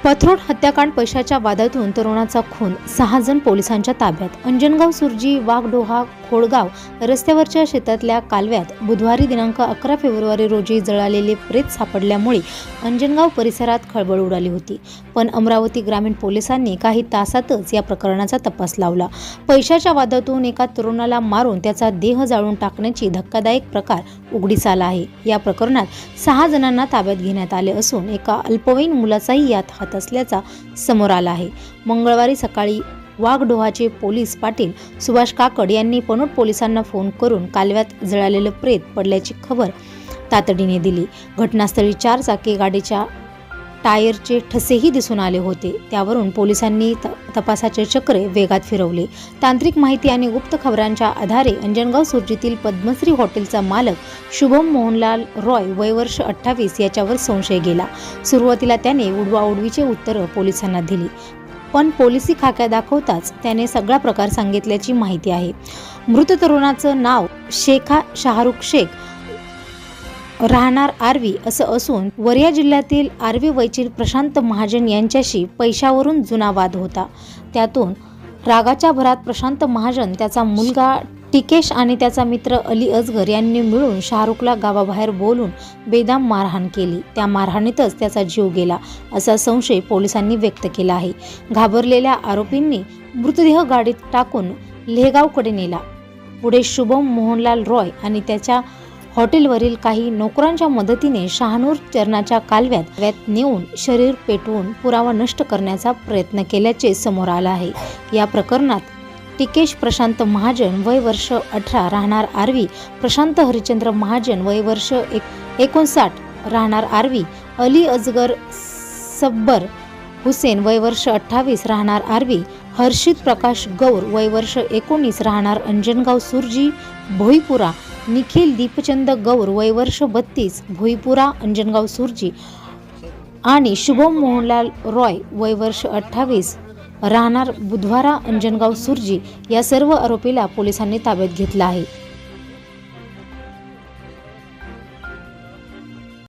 पथरोड हत्याकांड पैशाच्या वादातून तरुणाचा खून, 6 जण पोलिसांच्या ताब्यात. अंजनगाव सुर्जी वाघडोहा खोडगाव रस्त्यावरच्या शेतातल्या कालव्यात बुधवारी दिनांक 11 फेब्रुवारी रोजी जळालेले प्रेत सापडल्यामुळे अंजनगाव परिसरात खळबळ उडाली होती. पण अमरावती ग्रामीण पोलिसांनी काही तासातच या प्रकरणाचा तपास लावला. पैशाच्या वादातून एका तरुणाला मारून त्याचा देह जाळून टाकण्याची धक्कादायक प्रकार उघडीस आला आहे. या प्रकरणात 6 जणांना ताब्यात घेण्यात आले असून एका अल्पवयीन मुलाचाही यात हात असल्याचा समोर आला आहे. मंगळवारी सकाळी वाघडोहाचे पोलीस पाटील सुभाष काकड यांनी पनोट पोलिसांना फोन करून कालव्यात जळालेलं प्रेत पडल्याची खबर तातडीने दिली. घटनास्थळी 4 चाकी गाडीच्या टायरचे ठसेही दिसून आले होते. त्यावरून पोलिसांनी तपासाचे चक्रे वेगात फिरवले. तांत्रिक माहिती आणि गुप्त खबरांच्या आधारे अंजनगाव सुर्जीतील पद्मश्री हॉटेलचा मालक शुभम मोहनलाल रॉय वय वर्ष 28 याच्यावर संशय गेला. सुरुवातीला त्याने उडवाउडवीचे उत्तरं पोलिसांना दिली, पण पोलिसी खाक्या दाखवताच त्याने सगळा प्रकार सांगितल्याची माहिती आहे. मृत तरुणाचं नाव शेखा शाहरुख शेख राहणार आर्वी असं असून वरिया जिल्ह्यातील आर्वी वैचीर प्रशांत महाजन यांच्याशी पैशावरून जुना वाद होता. त्यातून रागाच्या भरात प्रशांत महाजन, त्याचा मुलगा टिकेश आणि त्याचा मित्र अली अजगर यांनी मिळून शाहरुखला गावाबाहेर बोलून बेदम मारहाण केली. त्या मारहाणीतच त्याचा जीव गेला असा संशय पोलिसांनी व्यक्त केला आहे. घाबरलेल्या आरोपींनी मृतदेह गाडीत टाकून लेहगावकडे नेला. पुढे शुभम मोहनलाल रॉय आणि त्याच्या हॉटेलवरील काही नोकरांच्या मदतीने शहानूर चरणाच्या कालव्यात नेऊन शरीर पेटवून पुरावा नष्ट करण्याचा प्रयत्न केल्याचे समोर आलं आहे. या प्रकरणात टिकेश प्रशांत महाजन वय वर्ष 18 राहणार आर्वी, प्रशांत हरिचंद्र महाजन वय वर्ष 59 राहणार आर्वी, अली अजगर सब्बर हुसेन वय वर्ष 28 राहणार आर्वी, हर्षित प्रकाश गौर वय वर्ष 19 राहणार अंजनगाव सुर्जी भोईपुरा, निखिल दीपचंद गौर वय वर्ष 32 भोईपुरा अंजनगाव सुर्जी आणि शुभम मोहनलाल रॉय वय वर्ष 28 राहणार बुधवारा अंजनगाव सुर्जी या सर्व आरोपीला पोलिसांनी ताब्यात घेतला आहे.